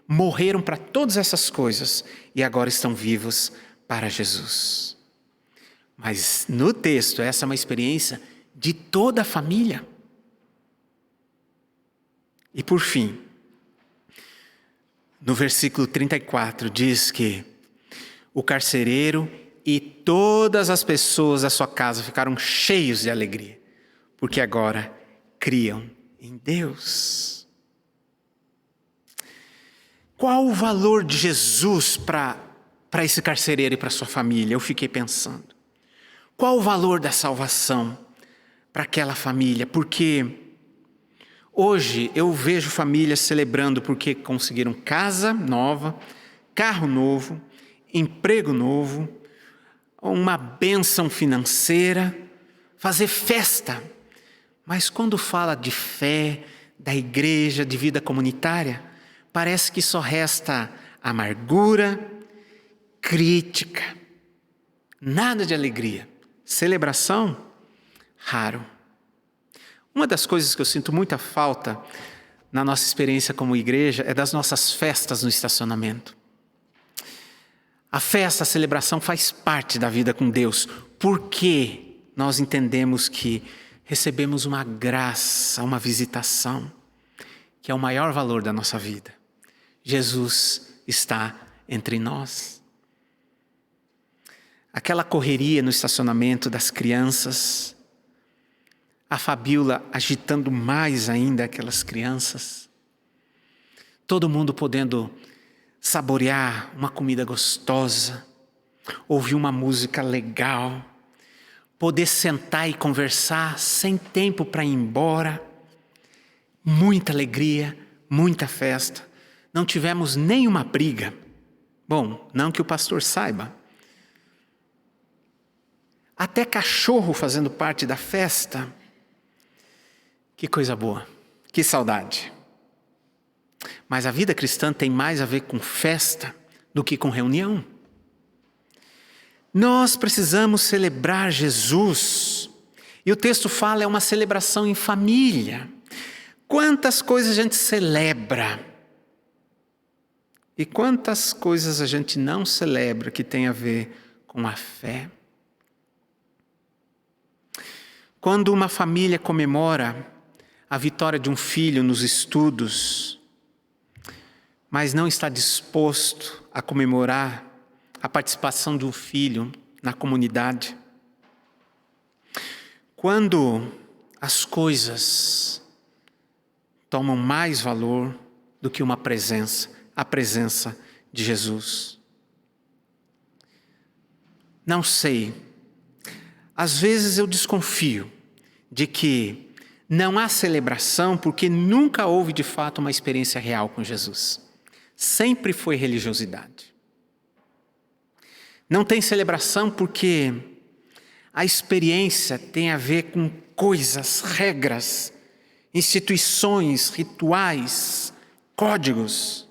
morreram para todas essas coisas e agora estão vivos para Jesus. Mas no texto, essa é uma experiência de toda a família. E por fim, no versículo 34 diz que o carcereiro e todas as pessoas da sua casa ficaram cheios de alegria, porque agora criam em Deus. Qual o valor de Jesus para esse carcereiro e para sua família? Eu fiquei pensando. Qual o valor da salvação para aquela família? Porque hoje eu vejo famílias celebrando porque conseguiram casa nova, carro novo, emprego novo, uma bênção financeira, fazer festa. Mas quando fala de fé, da igreja, de vida comunitária, parece que só resta amargura, crítica, nada de alegria. Celebração, raro. Uma das coisas que eu sinto muita falta na nossa experiência como igreja é das nossas festas no estacionamento. A festa, a celebração faz parte da vida com Deus, porque nós entendemos que recebemos uma graça, uma visitação, que é o maior valor da nossa vida. Jesus está entre nós. Aquela correria no estacionamento das crianças, a Fabiola agitando mais ainda aquelas crianças, todo mundo podendo saborear uma comida gostosa, ouvir uma música legal, poder sentar e conversar sem tempo para ir embora, muita alegria, muita festa. Não tivemos nenhuma briga. Bom, não que o pastor saiba. Até cachorro fazendo parte da festa. Que coisa boa, que saudade. Mas a vida cristã tem mais a ver com festa do que com reunião. Nós precisamos celebrar Jesus. E o texto fala, é uma celebração em família. Quantas coisas a gente celebra e quantas coisas a gente não celebra que tem a ver com a fé. Quando uma família comemora a vitória de um filho nos estudos, mas não está disposto a comemorar a participação de um filho na comunidade. Quando as coisas tomam mais valor do que uma presença, a presença de Jesus. Não sei, às vezes eu desconfio de que não há celebração porque nunca houve de fato uma experiência real com Jesus. Sempre foi religiosidade. Não tem celebração porque a experiência tem a ver com coisas, regras, instituições, rituais, códigos,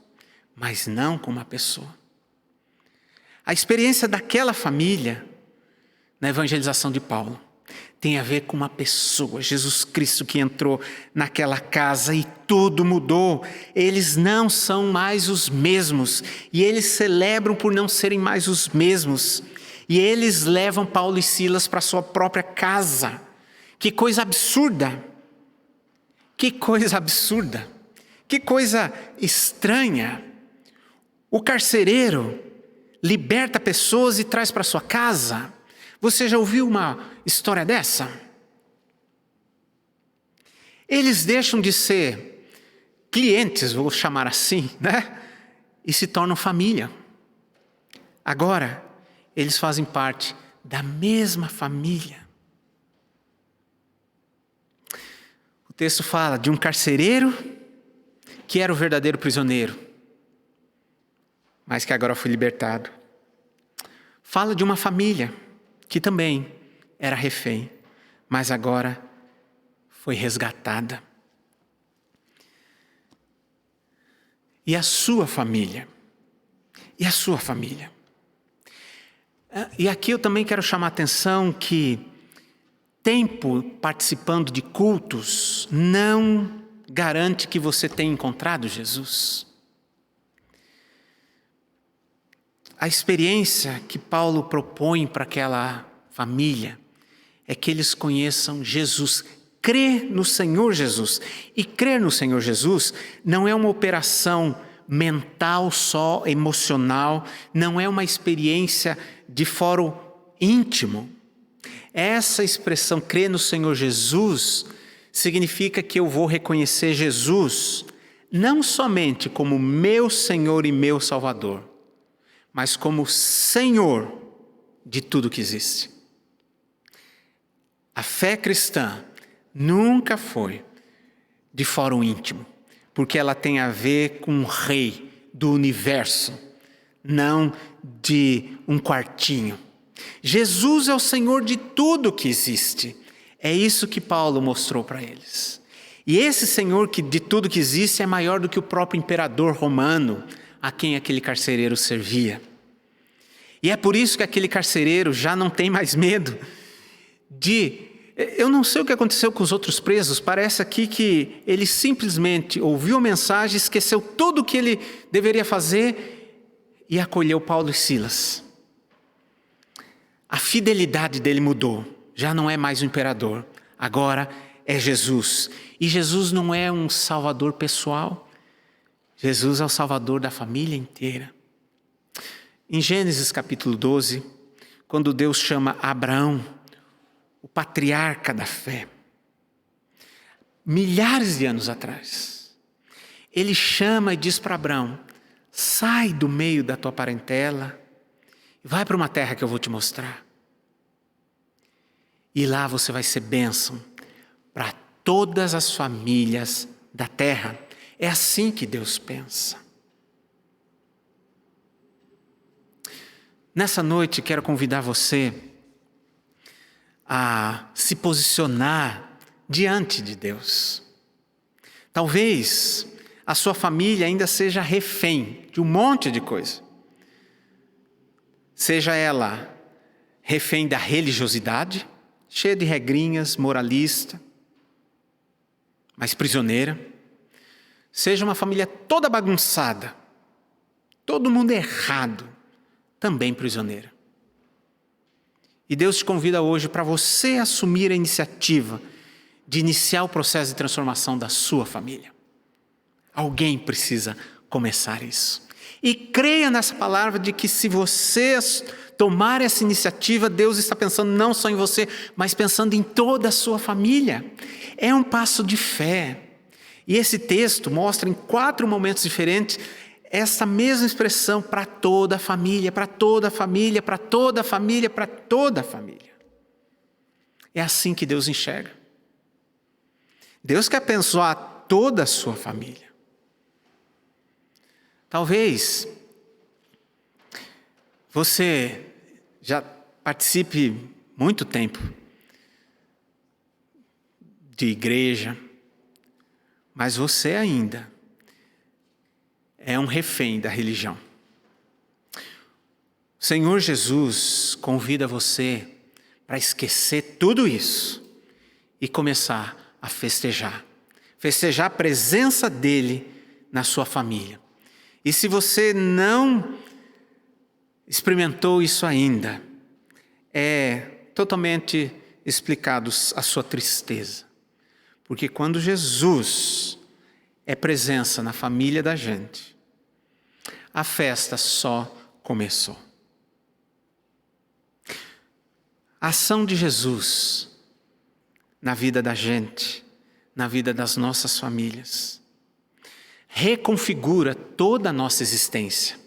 mas não com uma pessoa. A experiência daquela família, na evangelização de Paulo, tem a ver com uma pessoa, Jesus Cristo, que entrou naquela casa e tudo mudou. Eles não são mais os mesmos e eles celebram por não serem mais os mesmos. E eles levam Paulo e Silas para sua própria casa. Que coisa absurda! Que coisa absurda! Que coisa estranha! O carcereiro liberta pessoas e traz para sua casa. Você já ouviu uma história dessa? Eles deixam de ser clientes, vou chamar assim, né? E se tornam família. Agora, eles fazem parte da mesma família. O texto fala de um carcereiro que era o verdadeiro prisioneiro, mas que agora foi libertado. Fala de uma família que também era refém, mas agora foi resgatada. E a sua família? E a sua família? E aqui eu também quero chamar a atenção que tempo participando de cultos não garante que você tenha encontrado Jesus. A experiência que Paulo propõe para aquela família é que eles conheçam Jesus. Crer no Senhor Jesus. E crer no Senhor Jesus não é uma operação mental só, emocional, não é uma experiência de fórum íntimo. Essa expressão, crer no Senhor Jesus, significa que eu vou reconhecer Jesus não somente como meu Senhor e meu Salvador, mas como Senhor de tudo que existe. A fé cristã nunca foi de fórum íntimo, porque ela tem a ver com o Rei do universo, não de um quartinho. Jesus é o Senhor de tudo que existe. É isso que Paulo mostrou para eles. E esse Senhor de tudo que existe é maior do que o próprio imperador romano, a quem aquele carcereiro servia. E é por isso que aquele carcereiro já não tem mais medo de... Eu não sei o que aconteceu com os outros presos, parece aqui que ele simplesmente ouviu a mensagem, esqueceu tudo o que ele deveria fazer e acolheu Paulo e Silas. A fidelidade dele mudou, já não é mais o imperador, agora é Jesus. E Jesus não é um salvador pessoal, Jesus é o salvador da família inteira. Em Gênesis capítulo 12, quando Deus chama Abraão, o patriarca da fé, milhares de anos atrás, ele chama e diz para Abraão: sai do meio da tua parentela, vai para uma terra que eu vou te mostrar. E lá você vai ser bênção para todas as famílias da terra. É assim que Deus pensa. Nessa noite quero convidar você a se posicionar diante de Deus. Talvez a sua família ainda seja refém de um monte de coisa. Seja ela refém da religiosidade, cheia de regrinhas, moralista, mas prisioneira. Seja uma família toda bagunçada, todo mundo errado, também prisioneira. E Deus te convida hoje para você assumir a iniciativa de iniciar o processo de transformação da sua família. Alguém precisa começar isso. E creia nessa palavra de que se você tomar essa iniciativa, Deus está pensando não só em você, mas pensando em toda a sua família. É um passo de fé. E esse texto mostra em 4 momentos diferentes essa mesma expressão para toda a família, para toda a família, para toda a família, para toda a família. É assim que Deus enxerga. Deus quer abençoar toda a sua família. Talvez você já participe muito tempo de igreja, mas você ainda é um refém da religião. O Senhor Jesus convida você para esquecer tudo isso e começar a festejar. Festejar a presença dele na sua família. E se você não experimentou isso ainda, é totalmente explicado a sua tristeza. Porque quando Jesus é presença na família da gente, a festa só começou. A ação de Jesus na vida da gente, na vida das nossas famílias, reconfigura toda a nossa existência.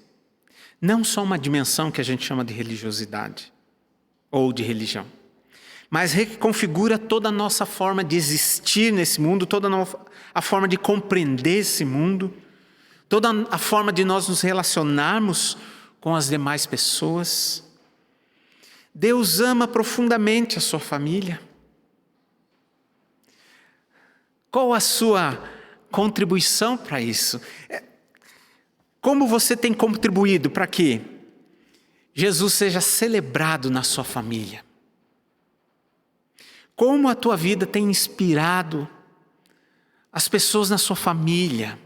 Não só uma dimensão que a gente chama de religiosidade ou de religião, mas reconfigura toda a nossa forma de existir nesse mundo, toda a forma de compreender esse mundo, toda a forma de nós nos relacionarmos com as demais pessoas. Deus ama profundamente a sua família. Qual a sua contribuição para isso? Como você tem contribuído para que Jesus seja celebrado na sua família? Como a tua vida tem inspirado as pessoas na sua família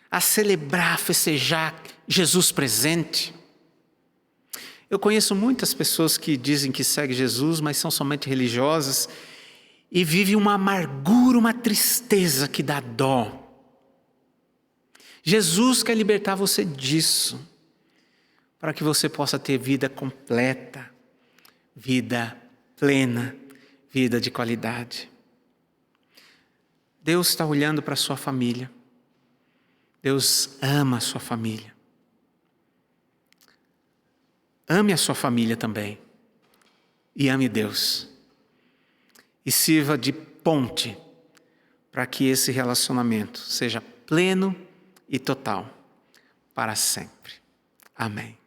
a celebrar, a festejar Jesus presente. Eu conheço muitas pessoas que dizem que seguem Jesus, mas são somente religiosas e vivem uma amargura, uma tristeza que dá dó. Jesus quer libertar você disso, para que você possa ter vida completa, vida plena, vida de qualidade. Deus está olhando para a sua família. Deus ama a sua família. Ame a sua família também. E ame Deus. E sirva de ponte para que esse relacionamento seja pleno e total para sempre. Amém.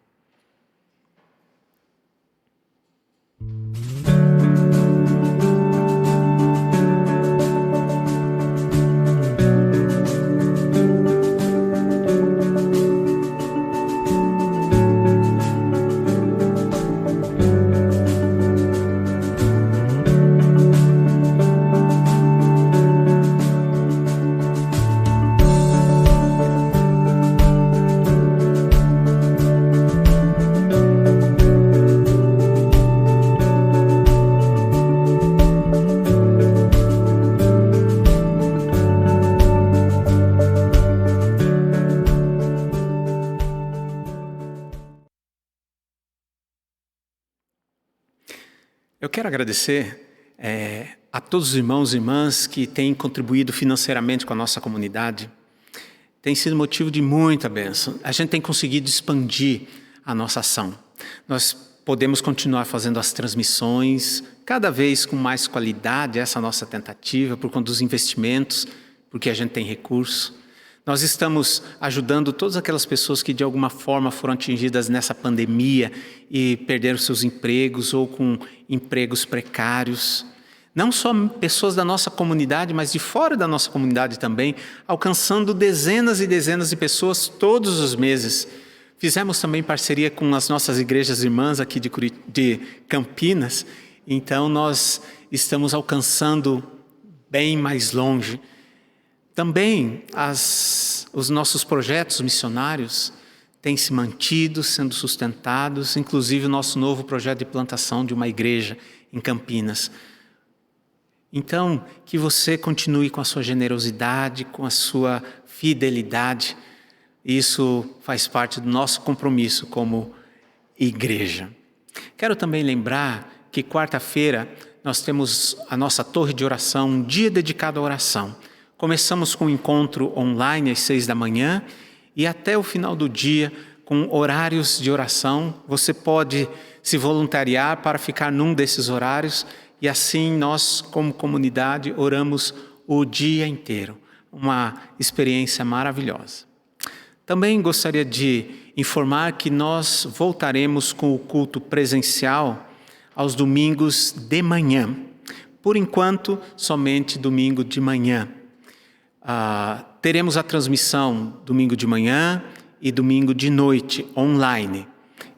Eu quero agradecer a todos os irmãos e irmãs que têm contribuído financeiramente com a nossa comunidade. Tem sido motivo de muita bênção. A gente tem conseguido expandir a nossa ação. Nós podemos continuar fazendo as transmissões, cada vez com mais qualidade, essa é a nossa tentativa, por conta dos investimentos, porque a gente tem recurso. Nós estamos ajudando todas aquelas pessoas que de alguma forma foram atingidas nessa pandemia e perderam seus empregos ou com empregos precários. Não só pessoas da nossa comunidade, mas de fora da nossa comunidade também, alcançando dezenas e dezenas de pessoas todos os meses. Fizemos também parceria com as nossas igrejas irmãs aqui de Campinas, então nós estamos alcançando bem mais longe. Também os nossos projetos missionários têm se mantido, sendo sustentados, inclusive o nosso novo projeto de plantação de uma igreja em Campinas. Então, que você continue com a sua generosidade, com a sua fidelidade. Isso faz parte do nosso compromisso como igreja. Quero também lembrar que quarta-feira nós temos a nossa torre de oração, um dia dedicado à oração. Começamos com um encontro online às 6 da manhã e até o final do dia com horários de oração. Você pode se voluntariar para ficar num desses horários e assim nós, como comunidade, oramos o dia inteiro. Uma experiência maravilhosa. Também gostaria de informar que nós voltaremos com o culto presencial aos domingos de manhã. Por enquanto, somente domingo de manhã. Teremos a transmissão domingo de manhã e domingo de noite, online.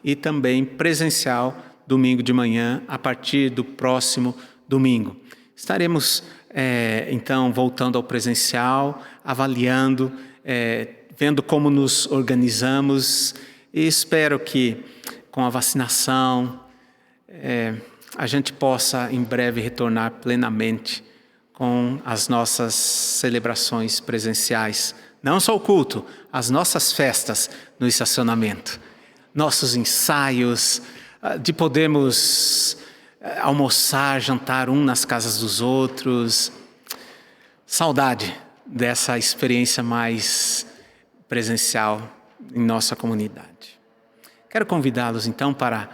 E também presencial, domingo de manhã, a partir do próximo domingo. Estaremos, então, voltando ao presencial, avaliando, vendo como nos organizamos. E espero que, com a vacinação, a gente possa, em breve, retornar plenamente com as nossas celebrações presenciais. Não só o culto, as nossas festas no estacionamento. Nossos ensaios, de podermos almoçar, jantar um nas casas dos outros. Saudade dessa experiência mais presencial em nossa comunidade. Quero convidá-los então para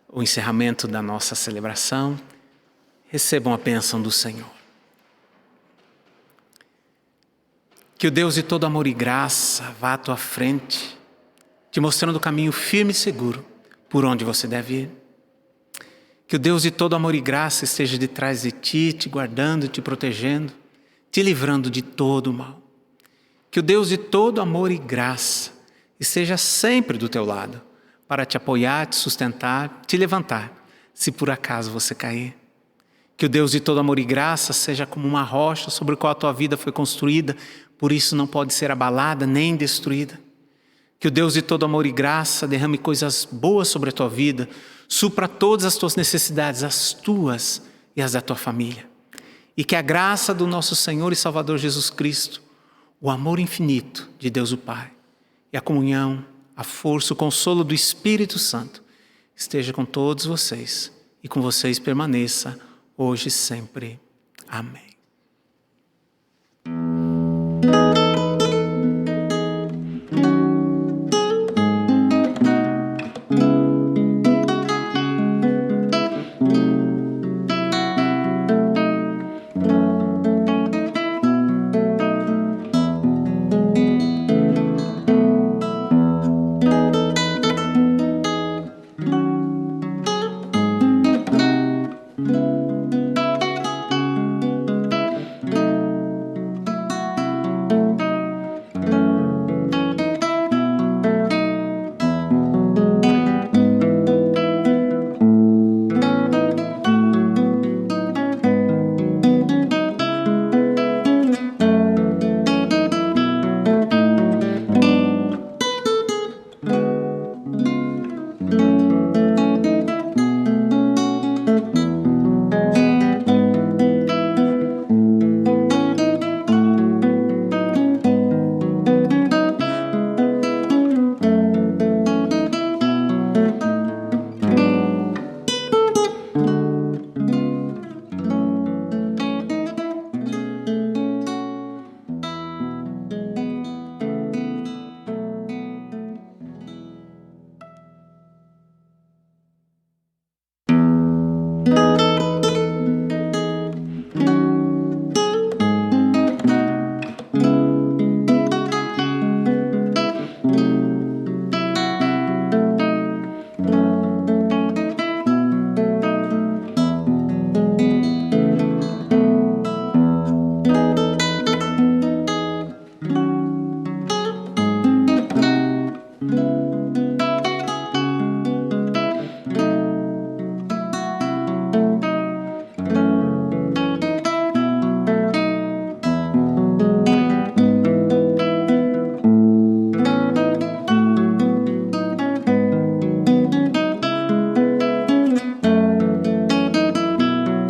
o encerramento da nossa celebração. Recebam a bênção do Senhor. Que o Deus de todo amor e graça vá à tua frente, te mostrando o caminho firme e seguro por onde você deve ir. Que o Deus de todo amor e graça esteja de trás de ti, te guardando, te protegendo, te livrando de todo o mal. Que o Deus de todo amor e graça esteja sempre do teu lado, para te apoiar, te sustentar, te levantar, se por acaso você cair. Que o Deus de todo amor e graça seja como uma rocha sobre a qual a tua vida foi construída, por isso não pode ser abalada nem destruída. Que o Deus de todo amor e graça derrame coisas boas sobre a tua vida, supra todas as tuas necessidades, as tuas e as da tua família. E que a graça do nosso Senhor e Salvador Jesus Cristo, o amor infinito de Deus o Pai, e a comunhão, a força, o consolo do Espírito Santo esteja com todos vocês e com vocês permaneça hoje e sempre. Amém.